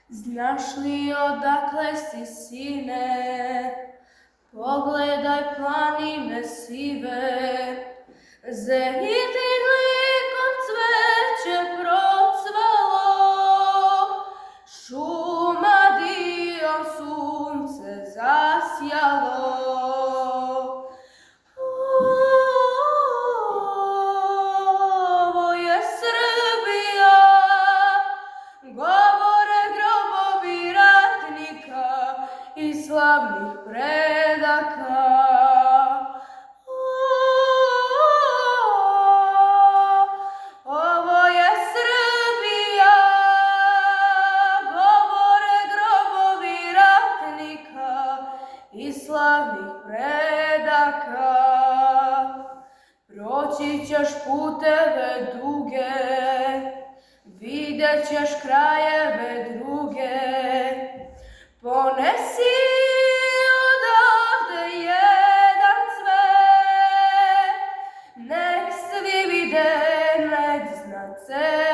Znaš li odakle si, sine? Pogledaj planine sive, zenitin likom cveće procvalo, šumadijom sunce zasjalo. Ovo je Srbija, govore grobovi ratnika i slavnih predaka. Ovo je Srbija, govore grobovi ratnika i slavnih predaka. Proći ćeš puteve duge, vidjet ćeš krajeve druge, ponesi odavde jedan cvet, nek svi vide, nek zna cvet.